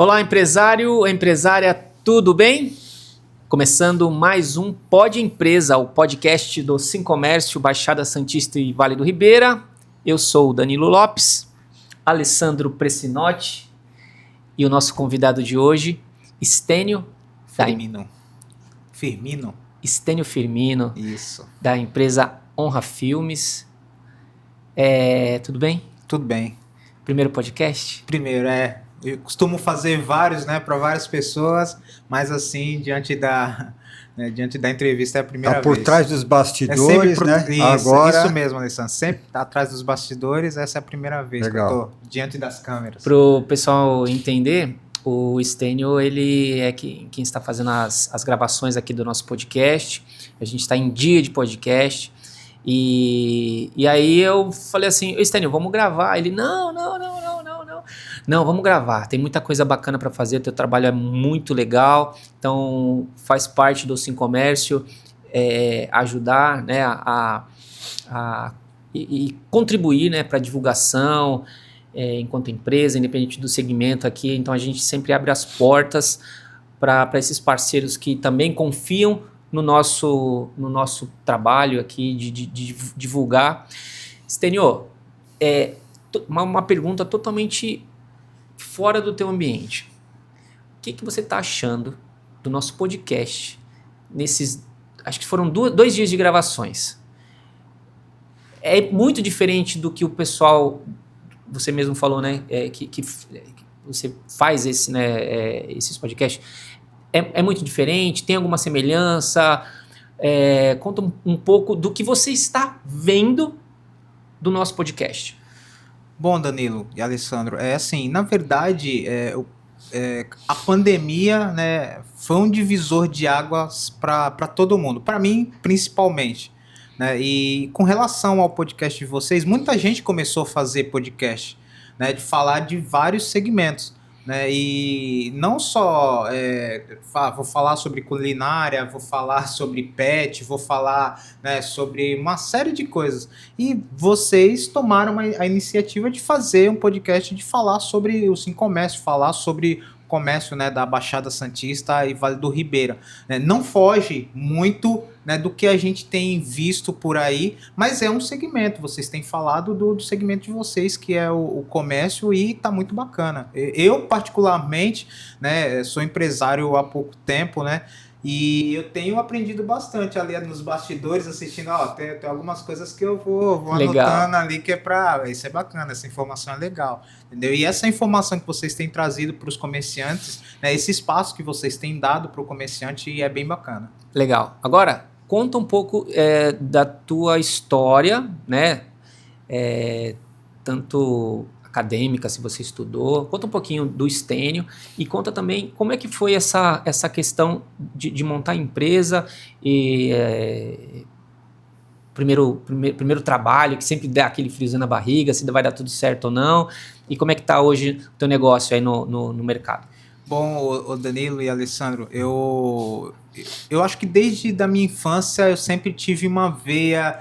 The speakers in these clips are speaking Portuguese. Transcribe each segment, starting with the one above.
Olá, empresário, empresária, tudo bem? Começando mais um Pod Empresa, o podcast do Sincomércio, Baixada Santista e Vale do Ribeira. Eu sou o Danilo Lopes, Alessandro Pressinotti e o nosso convidado de hoje, Stênio Firmino, Isso. da empresa Honra Filmes. Tudo bem? Tudo bem. Primeiro podcast? Primeiro, eu costumo fazer vários, né, para várias pessoas, mas assim, diante da entrevista é a primeira Tá por vez. trás dos bastidores, né? Isso mesmo, Alessandro. Sempre tá atrás dos bastidores, essa é a primeira vez Legal. que eu tô diante das câmeras. Pro pessoal entender, o Stênio, ele é quem está fazendo as gravações aqui do nosso podcast. A gente está em dia de podcast. E aí eu falei assim, Stênio, vamos gravar. Ele, não. Não, vamos gravar. Tem muita coisa bacana para fazer, teu trabalho é muito legal. Então, faz parte do Sincomércio ajudar, né, e contribuir, né, para a divulgação, enquanto empresa, independente do segmento aqui. Então, a gente sempre abre as portas para esses parceiros que também confiam no nosso trabalho aqui de divulgar. Stênio, uma pergunta totalmente fora do teu ambiente. O que você está achando do nosso podcast nesses, acho que foram 2 dias de gravações? É muito diferente do que o pessoal, você mesmo falou, né, que você faz esses podcasts. É muito diferente? Tem alguma semelhança? Conta um pouco do que você está vendo do nosso podcast. Bom, Danilo e Alessandro, assim, na verdade, a pandemia, né, foi um divisor de águas para todo mundo, para mim principalmente, né, e com relação ao podcast de vocês, muita gente começou a fazer podcast, né, de falar de vários segmentos, né, e não só vou falar sobre culinária, vou falar sobre pet, vou falar, né, sobre uma série de coisas. E vocês tomaram a iniciativa de fazer um podcast de falar sobre o Sincomércio, falar sobre o comércio, né, da Baixada Santista e Vale do Ribeira. Né? Não foge muito, né, do que a gente tem visto por aí, mas é um segmento. Vocês têm falado do segmento de vocês, que é o comércio, e tá muito bacana. Eu, particularmente, né, sou empresário há pouco tempo, né? E eu tenho aprendido bastante ali nos bastidores, assistindo, tem algumas coisas que eu vou anotando ali, que isso é bacana, essa informação é legal, entendeu? E essa informação que vocês têm trazido para os comerciantes, né, esse espaço que vocês têm dado para o comerciante é bem bacana. Legal. Agora, conta um pouco da tua história, né, tanto acadêmica, se você estudou, conta um pouquinho do Stênio e conta também como é que foi essa questão de montar a empresa e primeiro trabalho, que sempre dá aquele friozinho na barriga, se vai dar tudo certo ou não, e como é que está hoje o teu negócio aí no mercado. Bom, o Danilo e Alessandro, eu acho que desde da minha infância eu sempre tive uma veia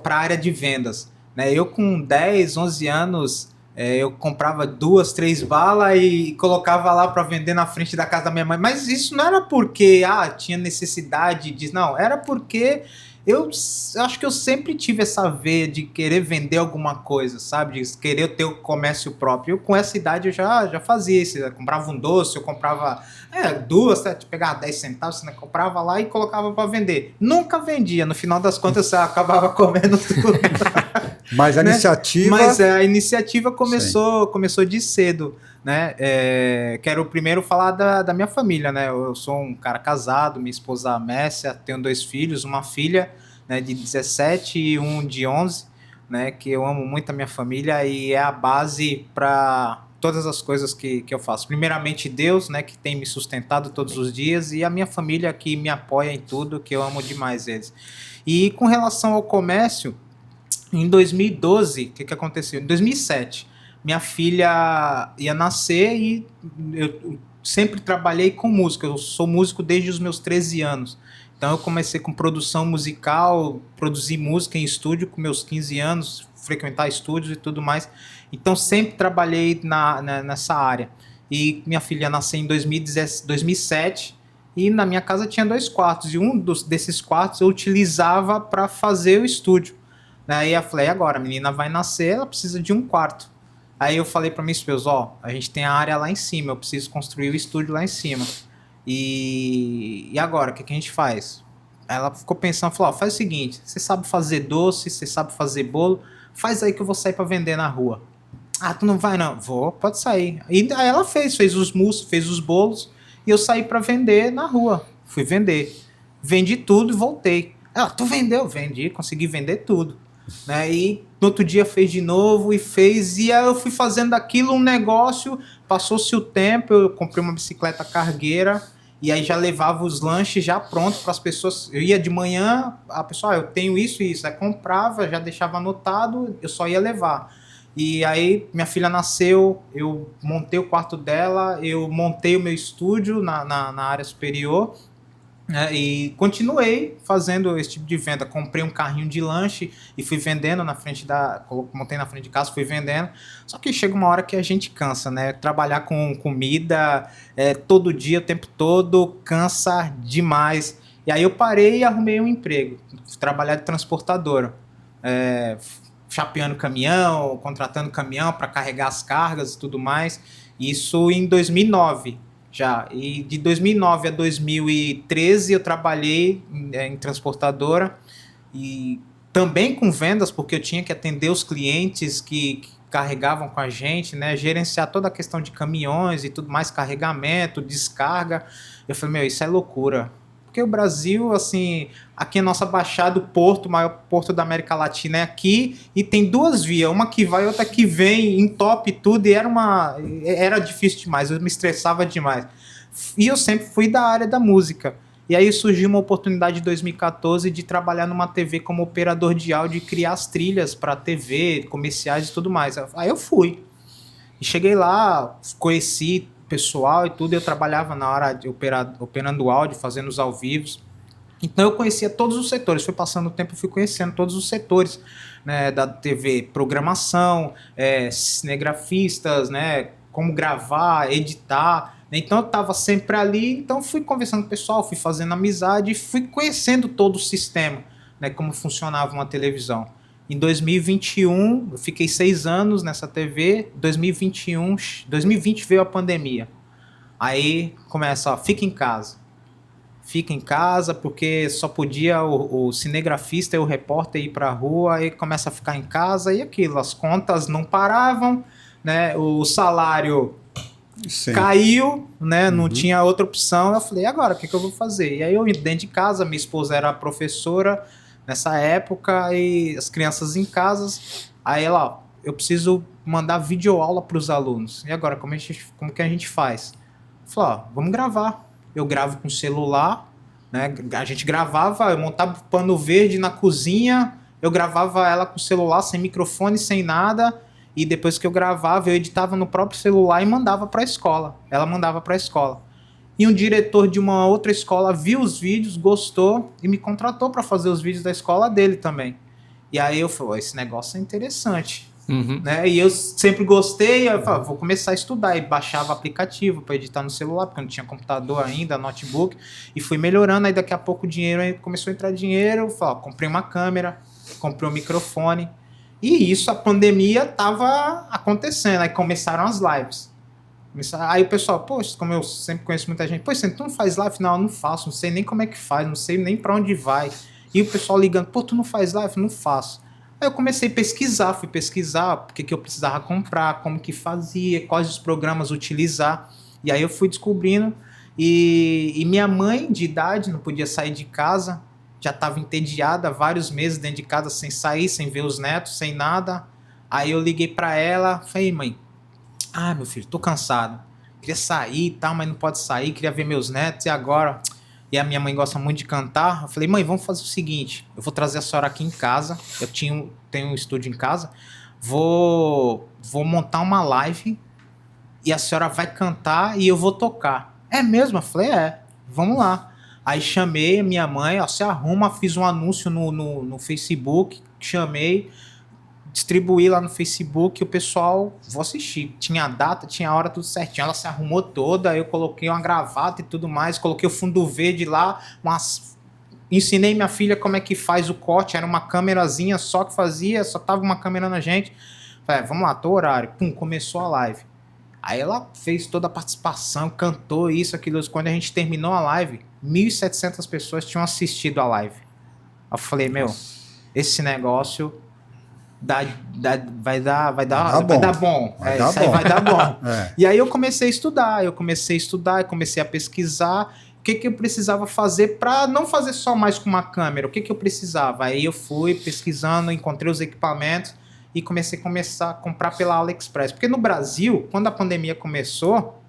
para a área de vendas. Né? Eu com 10, 11 anos, eu comprava 2, 3 balas e colocava lá para vender na frente da casa da minha mãe. Mas isso não era porque tinha necessidade disso, não. Era porque eu acho que eu sempre tive essa veia de querer vender alguma coisa, sabe? De querer ter o comércio próprio. Eu, com essa idade, eu já fazia isso. Eu comprava um doce, eu comprava 2, pegava 10 centavos, né? Comprava lá e colocava para vender. Nunca vendia. No final das contas, eu acabava comendo tudo. Mas a iniciativa... Mas a iniciativa começou de cedo. Né? Quero primeiro falar da minha família, né? Eu sou um cara casado, minha esposa Messia, tenho 2 filhos, uma filha, né, de 17 e um de 11, né, que eu amo muito a minha família e é a base para todas as coisas que eu faço. Primeiramente Deus, né, que tem me sustentado todos os dias, e a minha família que me apoia em tudo, que eu amo demais eles. E com relação ao comércio, em 2012, o que aconteceu? Em 2007, minha filha ia nascer e eu sempre trabalhei com música. Eu sou músico desde os meus 13 anos. Então eu comecei com produção musical, produzir música em estúdio com meus 15 anos, frequentar estúdios e tudo mais. Então sempre trabalhei nessa área. e minha filha nasceu em 2007, e na minha casa tinha 2 quartos, e desses quartos eu utilizava para fazer o estúdio. Aí eu falei, agora, a menina vai nascer, ela precisa de um quarto. Aí eu falei para minha esposa, a gente tem a área lá em cima, eu preciso construir o estúdio lá em cima. E agora, o que a gente faz? Ela ficou pensando, falou, faz o seguinte, você sabe fazer doce, você sabe fazer bolo, faz aí que eu vou sair para vender na rua. Ah, tu não vai não? Vou, pode sair. E aí ela fez os mousses, fez os bolos, e eu saí para vender na rua. Fui vender. Vendi tudo e voltei. Ela, tu vendeu? Vendi, consegui vender tudo. Né? E no outro dia fez de novo e fez, e aí eu fui fazendo aquilo um negócio, passou-se o tempo, eu comprei uma bicicleta cargueira, e aí já levava os lanches já pronto para as pessoas. Eu ia de manhã, a pessoa, eu tenho isso e isso, aí comprava, já deixava anotado, eu só ia levar. E aí minha filha nasceu, eu montei o quarto dela, eu montei o meu estúdio na área superior, né, e continuei fazendo esse tipo de venda. Comprei um carrinho de lanche e fui vendendo na frente montei na frente de casa, fui vendendo. Só que chega uma hora que a gente cansa, né? Trabalhar com comida todo dia, o tempo todo, cansa demais. E aí eu parei e arrumei um emprego. Trabalhar de transportadora. Chapeando caminhão, contratando caminhão para carregar as cargas e tudo mais. Isso em 2009 já. E de 2009 a 2013 eu trabalhei em transportadora e também com vendas, porque eu tinha que atender os clientes que carregavam com a gente, né? Gerenciar toda a questão de caminhões e tudo mais, carregamento, descarga. Eu falei, isso é loucura. Porque o Brasil, assim, aqui a nossa Baixada, o maior porto da América Latina é aqui, e tem 2 vias, uma que vai e outra que vem, entope tudo, e era difícil demais, eu me estressava demais. E eu sempre fui da área da música. E aí surgiu uma oportunidade em 2014 de trabalhar numa TV como operador de áudio e criar as trilhas para TV, comerciais e tudo mais. Aí eu fui. E cheguei lá, conheci pessoal e tudo, eu trabalhava na hora de operando áudio, fazendo os ao vivos. Então eu conhecia todos os setores, foi passando o tempo, eu fui conhecendo todos os setores, né, da TV, programação, cinegrafistas, né, como gravar, editar. Então eu estava sempre ali, então fui conversando com o pessoal, fui fazendo amizade, fui conhecendo todo o sistema, né, como funcionava uma televisão. Em 2021, eu fiquei 6 anos nessa TV. 2020 veio a pandemia. Aí começa, fica em casa. Fica em casa, porque só podia o cinegrafista e o repórter ir para a rua, aí começa a ficar em casa e aquilo, as contas não paravam, né? O salário caiu, né? Não tinha outra opção. Eu falei, agora, o que eu vou fazer? E aí eu dentro de casa, minha esposa era professora nessa época, e as crianças em casa, aí ela, eu preciso mandar videoaula para os alunos. E agora, como que a gente faz? Eu falei, vamos gravar. Eu gravo com celular, né? A gente gravava, eu montava pano verde na cozinha, eu gravava ela com o celular, sem microfone, sem nada, e depois que eu gravava, eu editava no próprio celular e mandava para a escola. Ela mandava para a escola. E um diretor de uma outra escola viu os vídeos, gostou e me contratou para fazer os vídeos da escola dele também. E aí eu falei, esse negócio é interessante. Né? E eu sempre gostei, eu falei, vou começar a estudar. E baixava aplicativo para editar no celular, porque não tinha computador ainda, notebook. E fui melhorando, aí daqui a pouco o dinheiro, aí começou a entrar dinheiro. Eu falei, comprei uma câmera, comprei um microfone. E isso, a pandemia estava acontecendo. Aí começaram as lives. Aí o pessoal, poxa, como eu sempre conheço muita gente, poxa, tu não faz live? Não, eu não faço, não sei nem como é que faz, não sei nem pra onde vai. E o pessoal ligando, pô, tu não faz live? Não faço. Aí eu comecei a pesquisar, fui pesquisar o que eu precisava comprar, como que fazia, quais os programas utilizar. E aí eu fui descobrindo, e minha mãe de idade não podia sair de casa, já estava entediada, vários meses dentro de casa sem sair, sem ver os netos, sem nada. Aí eu liguei pra ela, falei, mãe, meu filho, tô cansado. Queria sair e tal, mas não pode sair. Queria ver meus netos e agora... E a minha mãe gosta muito de cantar. Eu falei, mãe, vamos fazer o seguinte. Eu vou trazer a senhora aqui em casa. Eu tenho um estúdio em casa. Vou montar uma live e a senhora vai cantar e eu vou tocar. É mesmo? Eu falei, vamos lá. Aí chamei a minha mãe, se arruma, fiz um anúncio no Facebook, chamei... distribuí lá no Facebook, o pessoal, vou assistir. Tinha a data, tinha a hora, tudo certinho. Ela se arrumou toda, eu coloquei uma gravata e tudo mais, coloquei o fundo verde lá, ensinei minha filha como é que faz o corte, era uma câmerazinha só que fazia, só tava uma câmera na gente. Falei, vamos lá, tô horário. Pum, começou a live. Aí ela fez toda a participação, cantou isso, aquilo. Quando a gente terminou a live, 1.700 pessoas tinham assistido a live. Eu falei, meu, esse negócio vai dar bom. Isso aí vai dar bom. E aí eu comecei a estudar, eu comecei a pesquisar o que eu precisava fazer para não fazer só mais com uma câmera, o que eu precisava. Aí eu fui pesquisando, encontrei os equipamentos e comecei a comprar pela AliExpress. Porque no Brasil, quando a pandemia começou,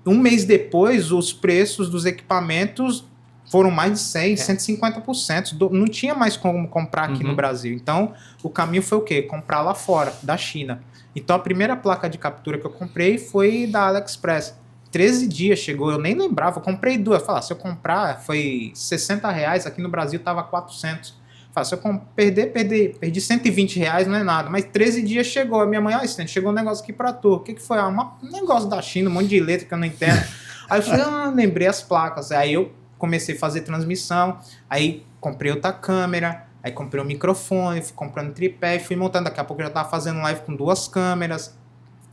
um mês depois, os preços dos equipamentos foram mais de 100%, 150%. Não tinha mais como comprar aqui no Brasil. Então, o caminho foi o quê? Comprar lá fora, da China. Então, a primeira placa de captura que eu comprei foi da AliExpress. 13 dias chegou, eu nem lembrava. Eu comprei duas. Falei, se eu comprar, foi R$60. Aqui no Brasil estava 400. Falei, se eu perdi R$120, não é nada. Mas 13 dias chegou. A minha mãe, chegou um negócio aqui pra tu. O que foi? Um negócio da China, um monte de letra que eu não entendo. Aí eu falei, lembrei as placas. Aí eu comecei a fazer transmissão, aí comprei outra câmera, aí comprei um microfone, fui comprando tripé, fui montando. Daqui a pouco eu já estava fazendo live com 2 câmeras,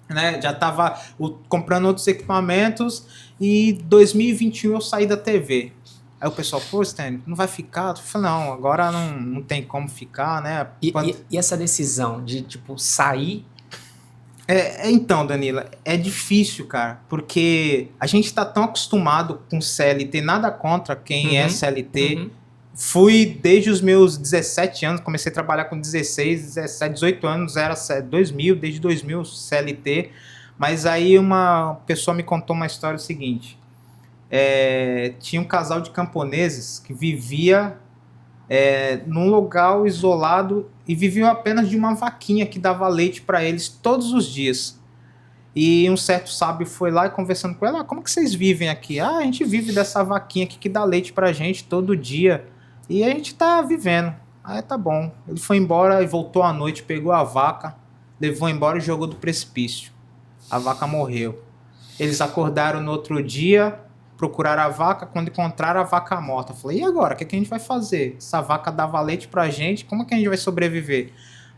né? Já estava comprando outros equipamentos e 2021 eu saí da TV. Aí o pessoal, pô, Stanley, não vai ficar? Eu falei, não, agora não tem como ficar, né? E essa decisão de, tipo, sair... Então, Danila, é difícil, cara, porque a gente tá tão acostumado com CLT, nada contra quem é CLT. Fui desde os meus 17 anos, comecei a trabalhar com 16, 17, 18 anos, era 2000, desde 2000 CLT. Mas aí uma pessoa me contou uma história seguinte. Tinha um casal de camponeses que vivia num local isolado e viviam apenas de uma vaquinha que dava leite para eles todos os dias. E um certo sábio foi lá e conversando com ela, como que vocês vivem aqui? A gente vive dessa vaquinha aqui que dá leite pra gente todo dia e a gente tá vivendo. Aí tá bom. Ele foi embora e voltou à noite, pegou a vaca, levou embora e jogou do precipício. A vaca morreu. Eles acordaram no outro dia, procuraram a vaca, quando encontraram a vaca morta. Eu falei, e agora? O que a gente vai fazer? Essa vaca dava leite pra gente, como que a gente vai sobreviver?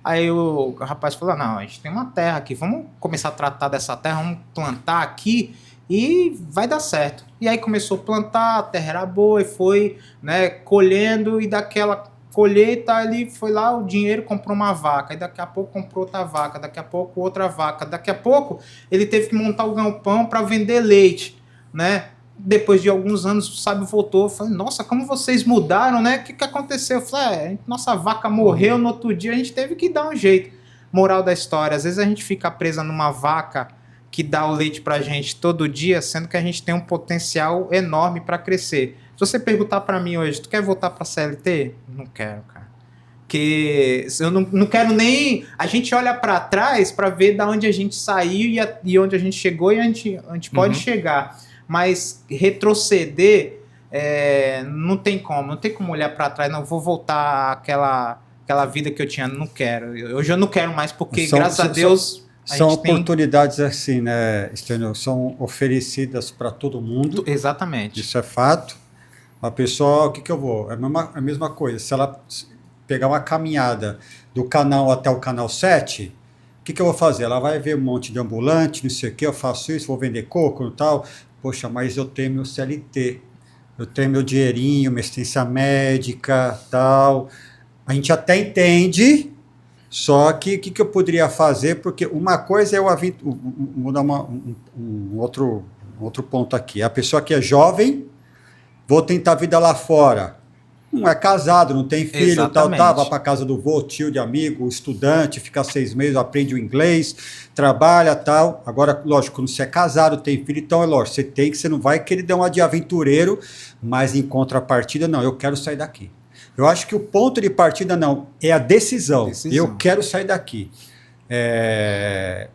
Aí o rapaz falou, não, a gente tem uma terra aqui, vamos começar a tratar dessa terra, vamos plantar aqui e vai dar certo. E aí começou a plantar, a terra era boa e foi, né, colhendo, e daquela colheita ali foi lá, o dinheiro comprou uma vaca, e daqui a pouco comprou outra vaca, daqui a pouco outra vaca, daqui a pouco ele teve que montar o galpão para vender leite, né? Depois de alguns anos, o sábio voltou. Eu falei, nossa, como vocês mudaram, né? O que aconteceu? Eu falei, nossa vaca morreu, no outro dia a gente teve que dar um jeito. Moral da história, às vezes a gente fica presa numa vaca que dá o leite pra gente todo dia, sendo que a gente tem um potencial enorme para crescer. Se você perguntar para mim hoje, tu quer voltar pra CLT? Não quero, cara. Porque eu não quero nem... A gente olha para trás para ver da onde a gente saiu e onde a gente chegou e a gente pode chegar. Mas retroceder não tem como olhar para trás, não vou voltar àquela vida que eu tinha, não quero. Hoje eu não quero mais, porque graças a Deus... São oportunidades assim, né, Stênio? São oferecidas para todo mundo. Exatamente. Isso é fato. A pessoa, o que eu vou? É a mesma coisa. Se ela pegar uma caminhada do canal até o canal 7... O que eu vou fazer? Ela vai ver um monte de ambulante, não sei o que, eu faço isso, vou vender coco e tal. Poxa, mas eu tenho meu CLT, eu tenho meu dinheirinho, minha assistência médica, tal. A gente até entende, só que o que eu poderia fazer? Porque uma coisa é vou dar um outro ponto aqui. A pessoa que é jovem, vou tentar a vida lá fora. Não é casado, não tem filho, tal, vai para casa do vô, tio de amigo, estudante, fica 6 meses, aprende o inglês, trabalha, tal. Agora, lógico, quando você é casado, tem filho, então é lógico, você não vai querer dar uma de aventureiro, mas em contrapartida, não, eu quero sair daqui. Eu acho que o ponto de partida não, é a decisão. Eu quero sair daqui.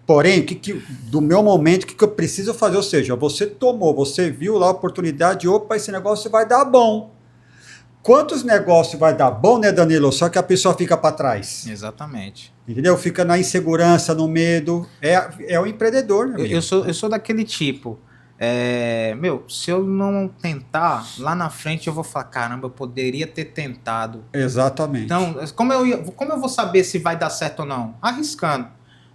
Porém, do meu momento, o que eu preciso fazer? Ou seja, você viu lá a oportunidade, opa, esse negócio vai dar bom. quantos negócios vai dar bom, né, Danilo? Só que a pessoa fica para trás. Exatamente. Entendeu? Fica na insegurança, no medo. É o empreendedor, meu amigo. Eu sou daquele tipo. Se eu não tentar, lá na frente eu vou falar, caramba, eu poderia ter tentado. Exatamente. Então, como eu vou saber se vai dar certo ou não? Arriscando,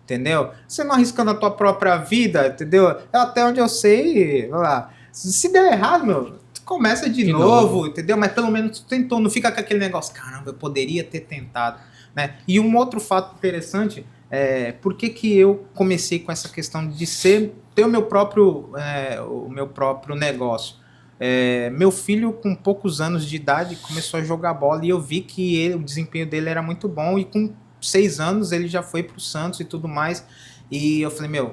entendeu? Você não arriscando a tua própria vida, entendeu? Até onde eu sei, vai lá, se der errado, tu começa de novo, entendeu? Mas pelo menos tu tentou, não fica com aquele negócio, caramba, eu poderia ter tentado, né? E um outro fato interessante por que eu comecei com essa questão de ter o meu próprio negócio. Meu filho, com poucos anos de idade, começou a jogar bola e eu vi que o desempenho dele era muito bom, e com 6 anos ele já foi pro Santos e tudo mais, e eu falei,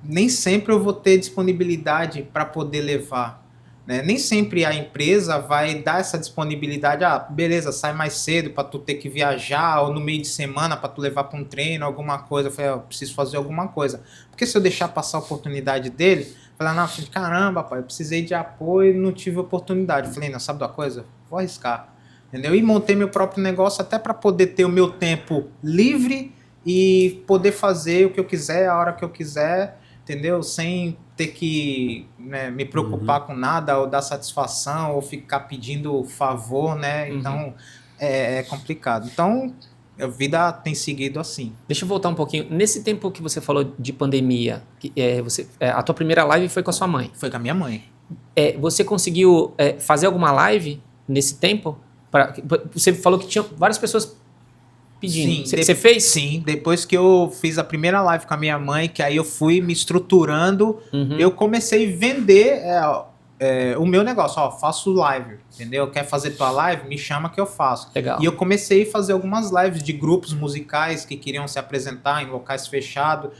nem sempre eu vou ter disponibilidade para poder levar, né? Nem sempre a empresa vai dar essa disponibilidade, beleza, sai mais cedo para tu ter que viajar, ou no meio de semana para tu levar para um treino, alguma coisa. Eu falei, eu preciso fazer alguma coisa, porque se eu deixar passar a oportunidade dele, falar, não, caramba, pai, eu precisei de apoio e não tive oportunidade. Eu falei, não, sabe da coisa? Vou arriscar, entendeu? E montei meu próprio negócio até para poder ter o meu tempo livre e poder fazer o que eu quiser, a hora que eu quiser, entendeu? Sem ter que, né, me preocupar com nada, ou dar satisfação, ou ficar pedindo favor, né? Então, é complicado. Então, a vida tem seguido assim. Deixa eu voltar um pouquinho. Nesse tempo que você falou de pandemia, a tua primeira live foi com a sua mãe. Foi com a minha mãe. Você conseguiu fazer alguma live nesse tempo? Você falou que tinha várias pessoas pedindo. Você fez? Sim, depois que eu fiz a primeira live com a minha mãe, que aí eu fui me estruturando, eu comecei a vender o meu negócio. Faço live, entendeu? Quer fazer tua live? Me chama que eu faço. Legal. E eu comecei a fazer algumas lives de grupos musicais que queriam se apresentar em locais fechados,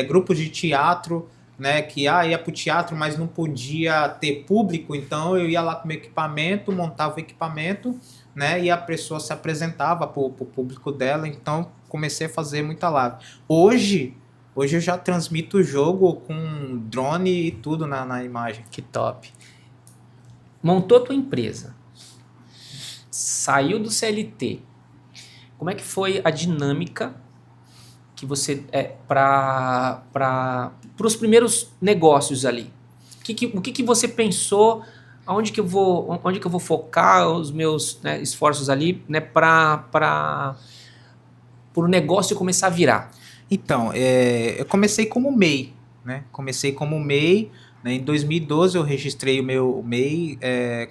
grupos de teatro, né, que ia pro teatro, mas não podia ter público, então eu ia lá com o meu equipamento, montava o equipamento, né, e a pessoa se apresentava pro público dela. Então comecei a fazer muita live. Hoje eu já transmito o jogo com drone e tudo na imagem. Que top. Montou tua empresa, saiu do CLT. Como é que foi a dinâmica que você para os primeiros negócios ali? O que você pensou? Onde que eu vou focar os meus, né, esforços ali, né, para o negócio começar a virar? Então, eu comecei como MEI, né? Né? Em 2012 eu registrei o meu MEI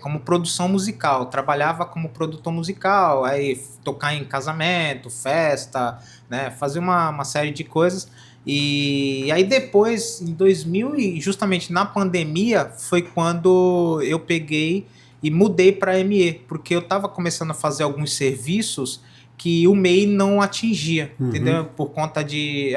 como produção musical. Trabalhava como produtor musical, aí tocar em casamento, festa, né? Fazer uma série de coisas. E aí depois, em 2000, e justamente na pandemia, foi quando eu peguei e mudei para ME, porque eu estava começando a fazer alguns serviços que o MEI não atingia, entendeu? Por conta de...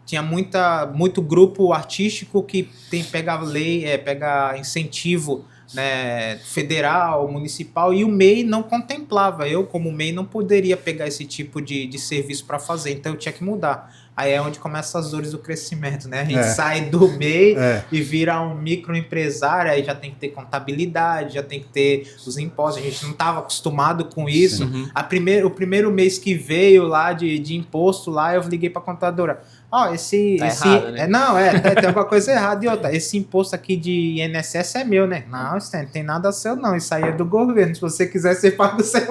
tinha muito grupo artístico que pega incentivo, né, federal, municipal, e o MEI não contemplava. Eu, como MEI, não poderia pegar esse tipo de serviço para fazer, então eu tinha que mudar. Aí é onde começam as dores do crescimento, né? A gente sai do MEI e vira um microempresário, aí já tem que ter contabilidade, já tem que ter os impostos. A gente não estava acostumado com isso. O primeiro mês que veio lá de imposto, lá eu liguei para a contadora. Errado, né? Tem alguma coisa errada. E outra, esse imposto aqui de INSS é meu, né? Não, isso não tem nada seu, não. Isso aí é do governo. Se você quiser, você paga o seu.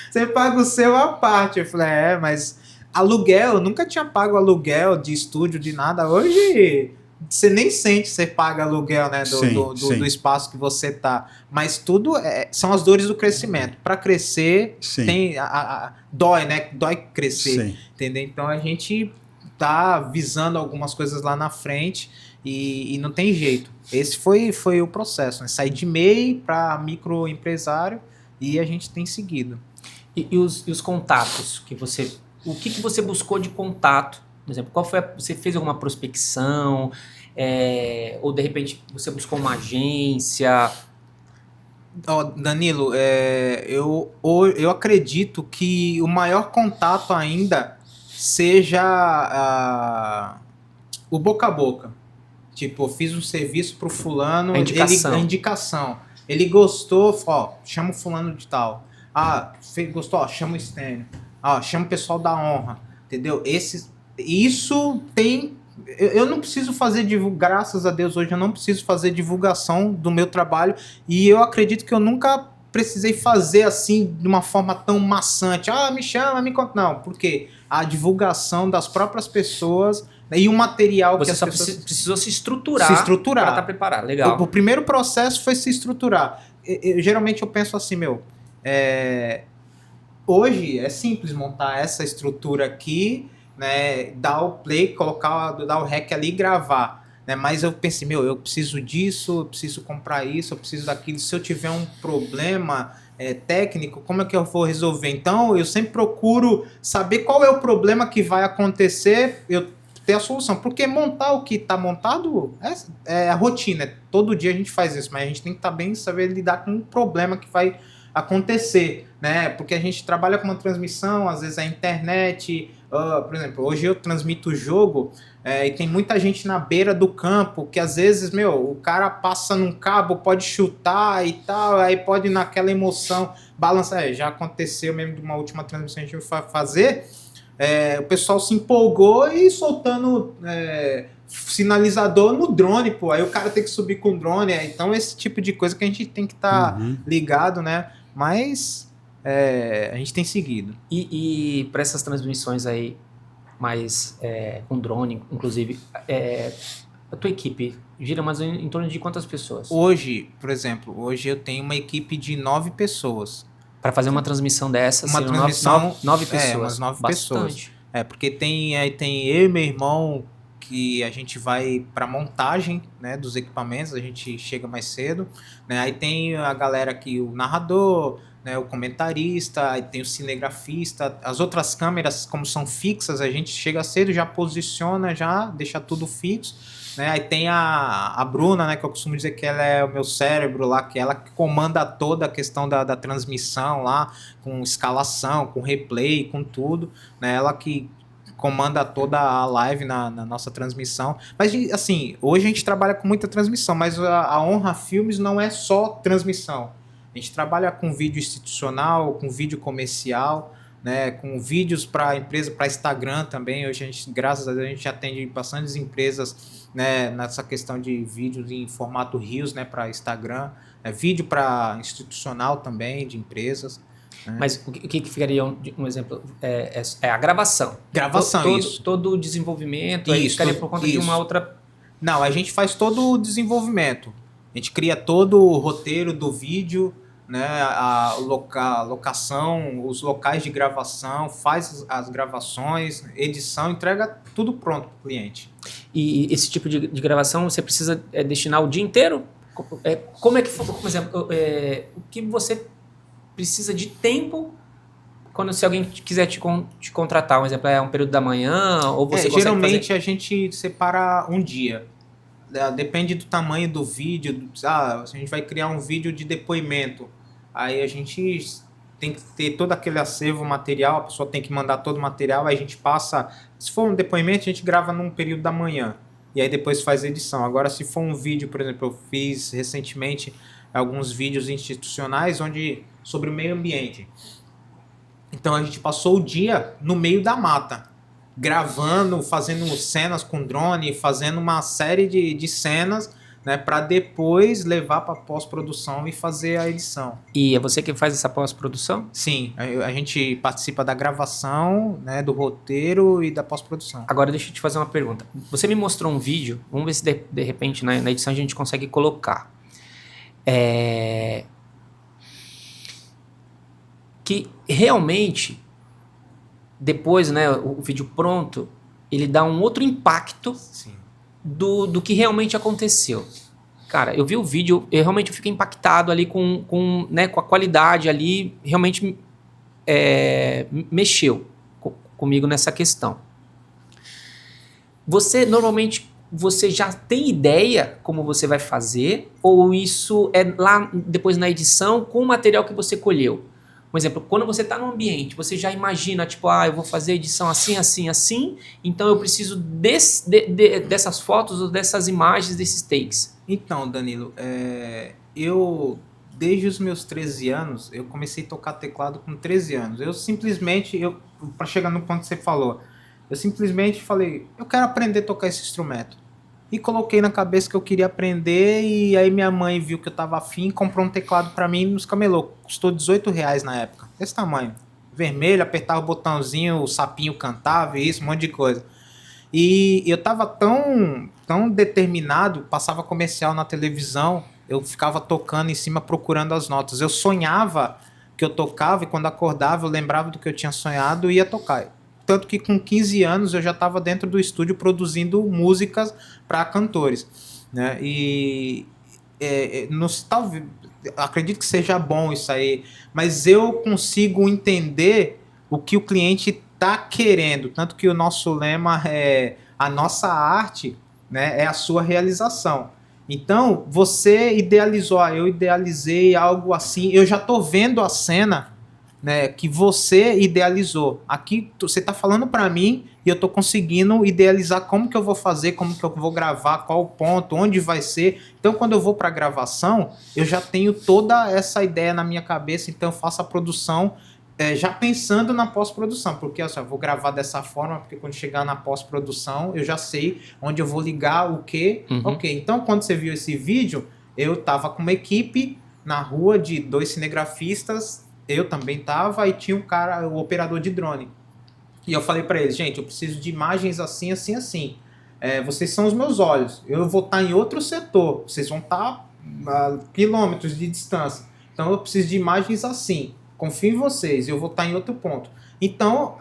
Você paga o seu à parte. Eu falei, mas aluguel, eu nunca tinha pago aluguel de estúdio, de nada. Hoje você nem sente você paga aluguel, né, do espaço que você tá. Mas tudo são as dores do crescimento. Para crescer, tem dói, né? Dói crescer, entendeu? Então a gente tá visando algumas coisas lá na frente e não tem jeito. Esse foi o processo, né? Sair de MEI para microempresário, e a gente tem seguido. E os contatos que você... O que você buscou de contato? Por exemplo, você fez alguma prospecção? Ou de repente você buscou uma agência? Danilo, eu acredito que o maior contato ainda seja o boca a boca. Tipo, eu fiz um serviço pro fulano, A indicação. A indicação. Ele gostou, ó, chama o fulano de tal. Ah, gostou, ó, chama o Stênio. Ah, chama o pessoal da honra, entendeu? Isso tem... Eu não preciso fazer graças a Deus hoje eu não preciso fazer divulgação do meu trabalho e eu acredito que eu nunca precisei fazer assim de uma forma tão maçante. Ah, me chama, me conta. Não, porque a divulgação das próprias pessoas, né, e o material Você que as só pessoas... precisou se estruturar. Para estar preparado. Legal. O primeiro processo foi se estruturar. Geralmente eu penso assim, hoje é simples montar essa estrutura aqui, né, dar o play, dar o rec ali e gravar, né, mas eu pensei, eu preciso disso, eu preciso comprar isso, eu preciso daquilo, se eu tiver um problema técnico, como é que eu vou resolver? Então eu sempre procuro saber qual é o problema que vai acontecer, eu ter a solução, porque montar o que está montado é a rotina, todo dia a gente faz isso, mas a gente tem que estar bem, saber lidar com um problema que vai acontecer, né? Porque a gente trabalha com uma transmissão, às vezes a internet, por exemplo, hoje eu transmito o jogo e tem muita gente na beira do campo que às vezes, o cara passa num cabo, pode chutar e tal, aí pode naquela emoção balançar. Já aconteceu mesmo de uma última transmissão que a gente foi fazer, o pessoal se empolgou e soltando sinalizador no drone, pô. Aí o cara tem que subir com o drone. Então esse tipo de coisa que a gente tem que estar ligado, né? Mas a gente tem seguido. E para essas transmissões aí, mais com drone, inclusive, a tua equipe gira mais em torno de quantas pessoas? Hoje, por exemplo, eu tenho uma equipe de 9 pessoas. Para fazer uma transmissão dessa, uma transmissão, 9 pessoas. Umas 9 Bastante. pessoas. Porque tem eu e meu irmão que a gente vai para montagem, né, dos equipamentos, a gente chega mais cedo, né? Aí tem a galera aqui, o narrador, né, o comentarista, aí tem o cinegrafista, as outras câmeras, como são fixas, a gente chega cedo, já posiciona, já deixa tudo fixo, né? Aí tem a Bruna, né, que eu costumo dizer que ela é o meu cérebro lá, que ela que comanda toda a questão da transmissão lá, com escalação, com replay, com tudo, né? Ela que comanda toda a live na nossa transmissão. Mas, assim, hoje a gente trabalha com muita transmissão, mas a Honra Filmes não é só transmissão. A gente trabalha com vídeo institucional, com vídeo comercial, né, com vídeos para empresa, para Instagram também. Hoje a gente, graças a Deus, a gente atende bastantes empresas, né, nessa questão de vídeos em formato Reels, né, para Instagram, vídeo para institucional também, de empresas. Mas o que ficaria um exemplo? É a gravação. Gravação, isso. Todo o desenvolvimento aí ficaria por conta de uma outra... Não, a gente faz todo o desenvolvimento. A gente cria todo o roteiro do vídeo, né, a locação, os locais de gravação, faz as gravações, edição, entrega tudo pronto para o cliente. E esse tipo de gravação você precisa destinar o dia inteiro? Como é que, por exemplo, o que você precisa de tempo se alguém quiser te contratar? Um exemplo, um período da manhã, ou você consegue geralmente fazer... a gente separa um dia. Depende do tamanho do vídeo. A gente vai criar um vídeo de depoimento. Aí a gente tem que ter todo aquele acervo material, a pessoa tem que mandar todo o material, aí a gente passa... Se for um depoimento, a gente grava num período da manhã. E aí depois faz a edição. Agora, se for um vídeo, por exemplo, eu fiz recentemente alguns vídeos institucionais sobre o meio ambiente. Então a gente passou o dia no meio da mata, gravando, fazendo cenas com drone, fazendo uma série de cenas, né, para depois levar para pós-produção e fazer a edição. E é você que faz essa pós-produção? Sim, a gente participa da gravação, né, do roteiro e da pós-produção. Agora deixa eu te fazer uma pergunta. Você me mostrou um vídeo, vamos ver se de repente na edição a gente consegue colocar. Que realmente, depois, né, o vídeo pronto, ele dá um outro impacto. Sim. Do que realmente aconteceu. Cara, eu vi o vídeo, eu realmente fiquei impactado ali com a qualidade ali, realmente mexeu comigo nessa questão. Normalmente, você já tem ideia como você vai fazer, ou isso é lá depois na edição com o material que você colheu? Por exemplo, quando você está no ambiente, você já imagina, tipo, eu vou fazer edição assim, assim, assim, então eu preciso dessas fotos ou dessas imagens, desses takes. Então, Danilo, eu desde os meus 13 anos, eu comecei a tocar teclado com 13 anos. Eu simplesmente, para chegar no ponto que você falou, eu simplesmente falei, eu quero aprender a tocar esse instrumento. E coloquei na cabeça que eu queria aprender, e aí minha mãe viu que eu tava afim, comprou um teclado para mim nos camelô. Custou R$18 na época, desse tamanho. Vermelho, apertava o botãozinho, o sapinho cantava, isso, um monte de coisa. E eu tava tão determinado, passava comercial na televisão, eu ficava tocando em cima, procurando as notas. Eu sonhava que eu tocava, e quando acordava eu lembrava do que eu tinha sonhado e ia tocar. Tanto que com 15 anos eu já estava dentro do estúdio produzindo músicas para cantores, né? E talvez, acredito que seja bom isso aí, mas eu consigo entender o que o cliente está querendo. Tanto que o nosso lema é a nossa arte, né, é a sua realização. Então, você idealizou, eu idealizei algo assim, eu já estou vendo a cena, né, que você idealizou. Aqui você está falando para mim e eu estou conseguindo idealizar como que eu vou fazer, como que eu vou gravar, qual o ponto, onde vai ser. Então, quando eu vou para a gravação, eu já tenho toda essa ideia na minha cabeça, então eu faço a produção já pensando na pós-produção, porque assim, eu vou gravar dessa forma, porque quando chegar na pós-produção eu já sei onde eu vou ligar o quê. Ok, então quando você viu esse vídeo, eu tava com uma equipe na rua de 2 cinegrafistas, eu também tava, e tinha um cara, o operador de drone. E eu falei para eles, gente, eu preciso de imagens assim, assim, assim. Vocês são os meus olhos, eu vou estar em outro setor, vocês vão estar a quilômetros de distância, então eu preciso de imagens assim. Confio em vocês, eu vou estar em outro ponto. Então,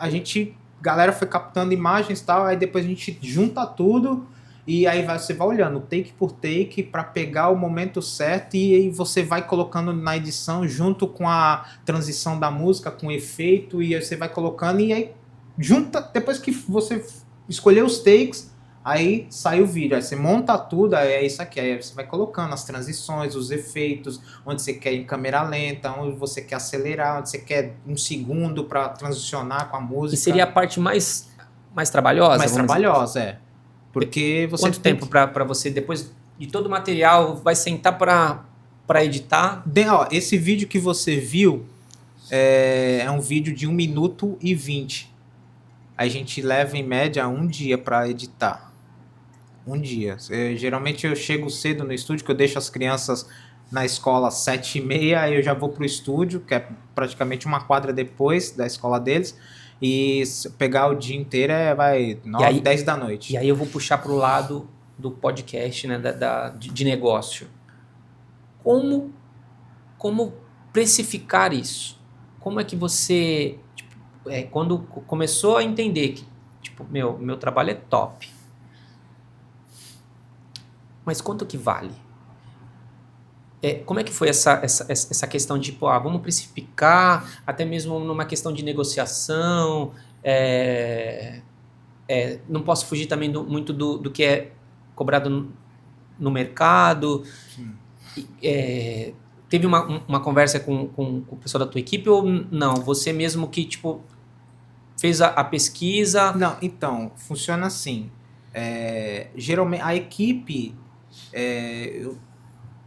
galera foi captando imagens e tal, aí depois a gente junta tudo, e aí você vai olhando take por take para pegar o momento certo, e aí você vai colocando na edição junto com a transição da música, com o efeito, e aí você vai colocando, e aí junta, depois que você escolher os takes, aí sai o vídeo, aí você monta tudo, aí é isso aqui, aí você vai colocando as transições, os efeitos, onde você quer em câmera lenta, onde você quer acelerar, onde você quer 1 segundo para transicionar com a música. E seria a parte mais trabalhosa? Mais trabalhosa, Porque você Quanto tempo para você, depois de todo o material, vai sentar para editar? Esse vídeo que você viu é um vídeo de 1 minuto e 20. A gente leva em média 1 dia para editar. 1 dia. Geralmente eu chego cedo no estúdio, que eu deixo as crianças na escola às 7h30, aí eu já vou pro estúdio, que é praticamente uma quadra depois da escola deles, e se pegar o dia inteiro vai 9, 10 da noite. E aí eu vou puxar pro lado do podcast, né, de negócio. Como precificar isso? Como é que você, quando começou a entender que, meu trabalho é top, mas quanto que vale? Como é que foi essa questão de, vamos precificar, até mesmo numa questão de negociação, não posso fugir também muito do que é cobrado no mercado. Teve uma conversa com o pessoal da tua equipe ou não? Você mesmo que, fez a pesquisa? Não, então, funciona assim. Geralmente, a equipe...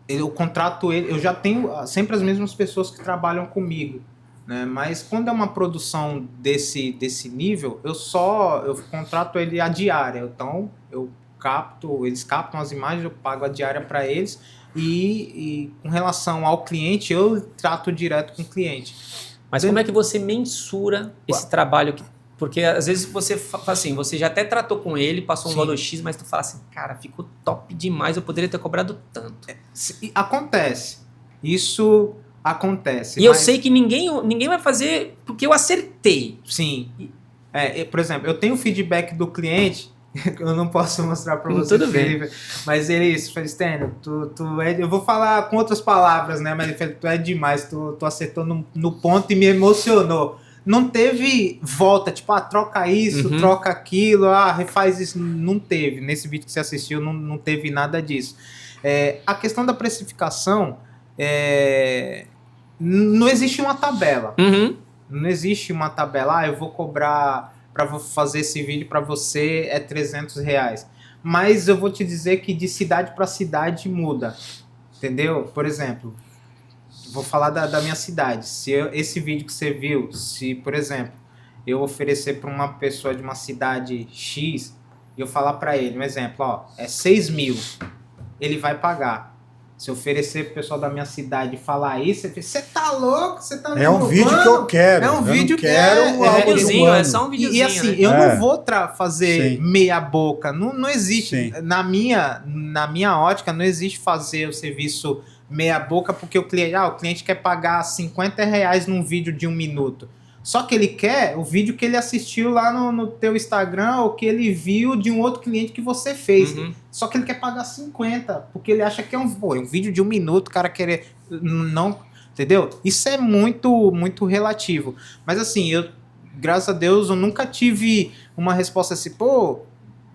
eu contrato ele, eu já tenho sempre as mesmas pessoas que trabalham comigo, né? Mas quando é uma produção desse nível, eu contrato ele a diária. Então eles captam as imagens, eu pago a diária para eles, e com relação ao cliente, eu trato direto com o cliente. Mas como é que você mensura esse trabalho? Porque às vezes você fala assim, você já até tratou com ele, passou um valor X, mas tu fala assim, cara, ficou top demais, eu poderia ter cobrado tanto. Acontece. Isso acontece. E eu sei que ninguém vai fazer porque eu acertei. Sim. Por exemplo, eu tenho feedback do cliente, eu não posso mostrar para você. Tudo bem. Mas ele fala, Stênio, eu vou falar com outras palavras, né? Mas ele fala, tu é demais, tu acertou no ponto e me emocionou. Não teve volta, troca isso, troca aquilo, refaz isso. Não teve. Nesse vídeo que você assistiu, não teve nada disso. A questão da precificação, não existe uma tabela. Não existe uma tabela, eu vou cobrar para fazer esse vídeo para você é R$300. Mas eu vou te dizer que de cidade para cidade muda. Entendeu? Por exemplo, vou falar da minha cidade. Esse vídeo que você viu, se, por exemplo, eu oferecer para uma pessoa de uma cidade X, e eu falar para ele, um exemplo, ó, é 6 mil, ele vai pagar. Se eu oferecer pro pessoal da minha cidade falar isso, você tá louco? Você tá É um vídeo que eu quero. É um vídeo que quero algo videozinho, de é só um videozinho. E assim, né? eu não vou fazer Sim. meia boca. Não existe. Sim. Na minha ótica, não existe fazer o serviço meia boca porque o cliente quer pagar R$50 num vídeo de 1 minuto. Só que ele quer o vídeo que ele assistiu lá no teu Instagram ou que ele viu de um outro cliente que você fez. Uhum. Só que ele quer pagar 50, porque ele acha que é um vídeo de 1 minuto, o cara querer... Não, entendeu? Isso é muito, muito relativo. Mas assim, graças a Deus, eu nunca tive uma resposta assim,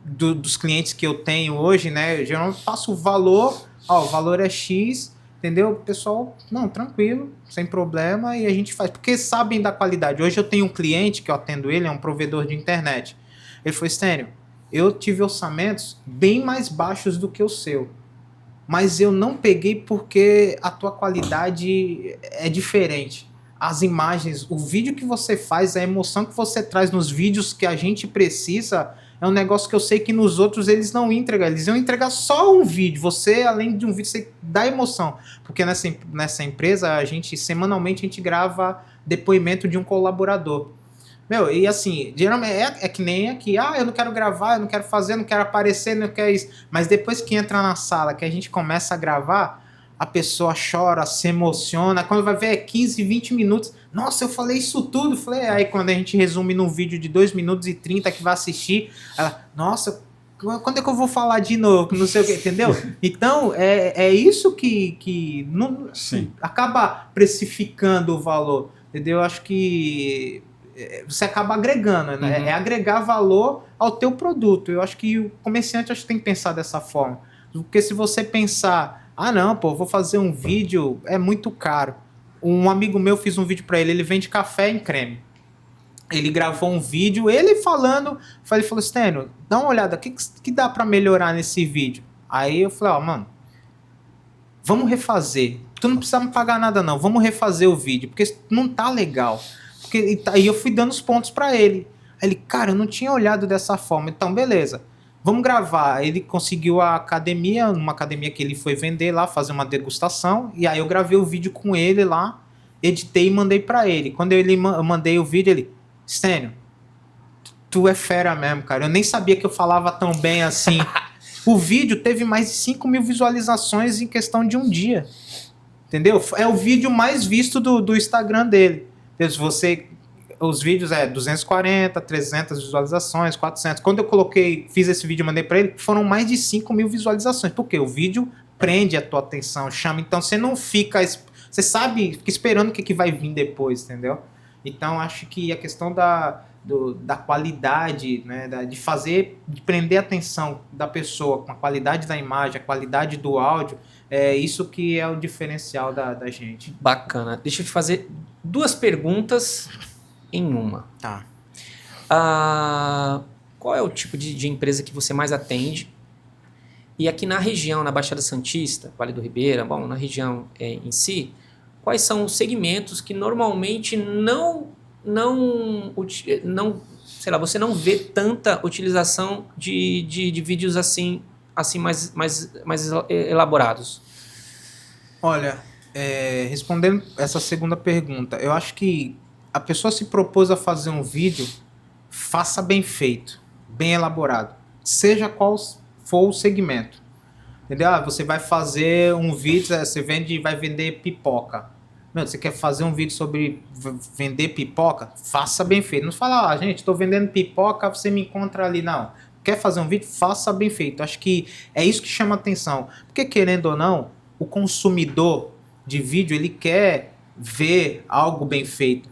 dos clientes que eu tenho hoje, né? Eu geralmente passo o valor, o valor é X... Entendeu? O pessoal, não, tranquilo, sem problema, e a gente faz. Porque sabem da qualidade. Hoje eu tenho um cliente que eu atendo ele, é um provedor de internet. Ele falou, Stênio, eu tive orçamentos bem mais baixos do que o seu. Mas eu não peguei porque a tua qualidade é diferente. As imagens, o vídeo que você faz, a emoção que você traz nos vídeos que a gente precisa... É um negócio que eu sei que nos outros eles não entregam. Eles iam entregar só um vídeo. Você, além de um vídeo, você dá emoção. Porque nessa empresa, semanalmente, a gente grava depoimento de um colaborador. Meu, e assim, geralmente é que nem aqui. Eu não quero gravar, eu não quero fazer, não quero aparecer, não quero isso. Mas depois que entra na sala, que a gente começa a gravar, a pessoa chora, se emociona. Quando vai ver, é 15, 20 minutos. Nossa, eu falei isso tudo. Aí quando a gente resume num vídeo de 2 minutos e 30 que vai assistir, ela, nossa, quando é que eu vou falar de novo? Não sei o que, entendeu? Então, é isso que não, acaba precificando o valor. Entendeu? Eu acho que você acaba agregando, né? Uhum. É agregar valor ao teu produto. Eu acho que o comerciante tem que pensar dessa forma. Porque se você pensar... não, vou fazer um vídeo, é muito caro. Um amigo meu, fiz um vídeo pra ele vende café em creme. Ele gravou um vídeo, ele falando, ele falou, Stênio, dá uma olhada, o que dá pra melhorar nesse vídeo? Aí eu falei, mano, vamos refazer. Tu não precisa me pagar nada não, vamos refazer o vídeo, porque não tá legal. Aí eu fui dando os pontos pra ele. Aí ele, cara, eu não tinha olhado dessa forma, então beleza. Vamos gravar. Ele conseguiu a academia, uma academia que ele foi vender lá, fazer uma degustação. E aí eu gravei o vídeo com ele lá, editei e mandei pra ele. Quando eu mandei o vídeo, ele... Stênio, tu é fera mesmo, cara. Eu nem sabia que eu falava tão bem assim. O vídeo teve mais de 5 mil visualizações em questão de um dia. Entendeu? É o vídeo mais visto do Instagram dele. Os vídeos 240, 300 visualizações, 400. Quando eu fiz esse vídeo e mandei pra ele, foram mais de 5 mil visualizações. Porque o vídeo prende a tua atenção, chama. Então você não fica... Você sabe, fica esperando o que vai vir depois, entendeu? Então acho que a questão da qualidade, né, de prender a atenção da pessoa com a qualidade da imagem, a qualidade do áudio, é isso que é o diferencial da gente. Bacana. Deixa eu te fazer 2 perguntas em uma. Tá. Qual é o tipo de empresa que você mais atende? E aqui na região, na Baixada Santista, Vale do Ribeira, na região em si, quais são os segmentos que normalmente sei lá, você não vê tanta utilização de vídeos assim mais elaborados? Olha, respondendo essa segunda pergunta, eu acho que a pessoa se propôs a fazer um vídeo, faça bem feito, bem elaborado, seja qual for o segmento. Entendeu? Você vai fazer um vídeo, vai vender pipoca. Você quer fazer um vídeo sobre vender pipoca? Faça bem feito. Não fala, gente, estou vendendo pipoca, você me encontra ali. Não. Quer fazer um vídeo? Faça bem feito. Acho que é isso que chama atenção. Porque, querendo ou não, o consumidor de vídeo, ele quer ver algo bem feito.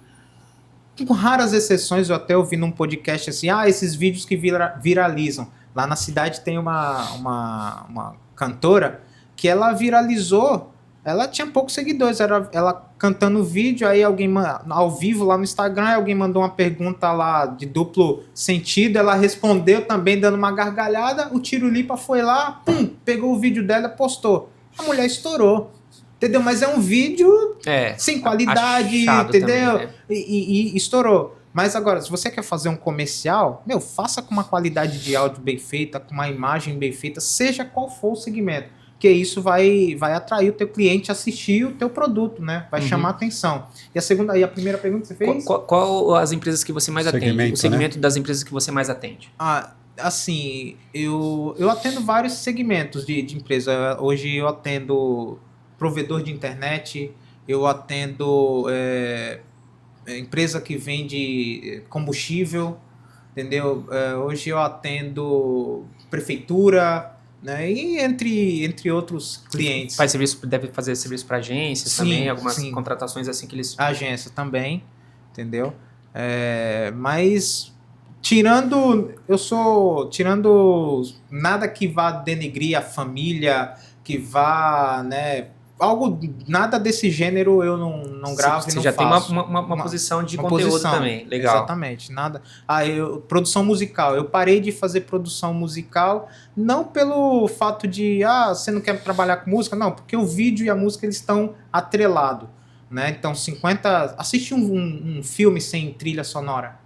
Com raras exceções, eu até ouvi num podcast assim, esses vídeos que viralizam. Lá na cidade tem uma cantora que ela viralizou. Ela tinha poucos seguidores, ela cantando vídeo, aí alguém ao vivo lá no Instagram, alguém mandou uma pergunta lá de duplo sentido, ela respondeu também dando uma gargalhada, o Tiro Lipa foi lá, pegou o vídeo dela e postou. A mulher estourou. entendeu? Mas é um vídeo sem qualidade, entendeu? Também, né? E estourou. Mas agora, se você quer fazer um comercial, faça com uma qualidade de áudio bem feita, com uma imagem bem feita, seja qual for o segmento. Porque isso vai atrair o teu cliente a assistir o teu produto, né? Vai chamar a atenção. E a primeira pergunta que você fez? Qual as empresas que você mais atende? O segmento, né, das empresas que você mais atende? Assim, eu atendo vários segmentos de empresa. Hoje eu atendo provedor de internet, eu atendo empresa que vende combustível, entendeu? Hoje eu atendo prefeitura, né? E entre outros clientes. Deve fazer serviço para agências também, algumas contratações assim que eles... Agência também, entendeu? Mas tirando nada que vá denegrir a família, que vá, né? Nada desse gênero eu não gravo e não faço. Você já tem uma posição de conteúdo também, legal. Exatamente, nada. Produção musical, eu parei de fazer produção musical, não pelo fato de, você não quer trabalhar com música, não, porque o vídeo e a música eles estão atrelados, né? Então, assiste um filme sem trilha sonora,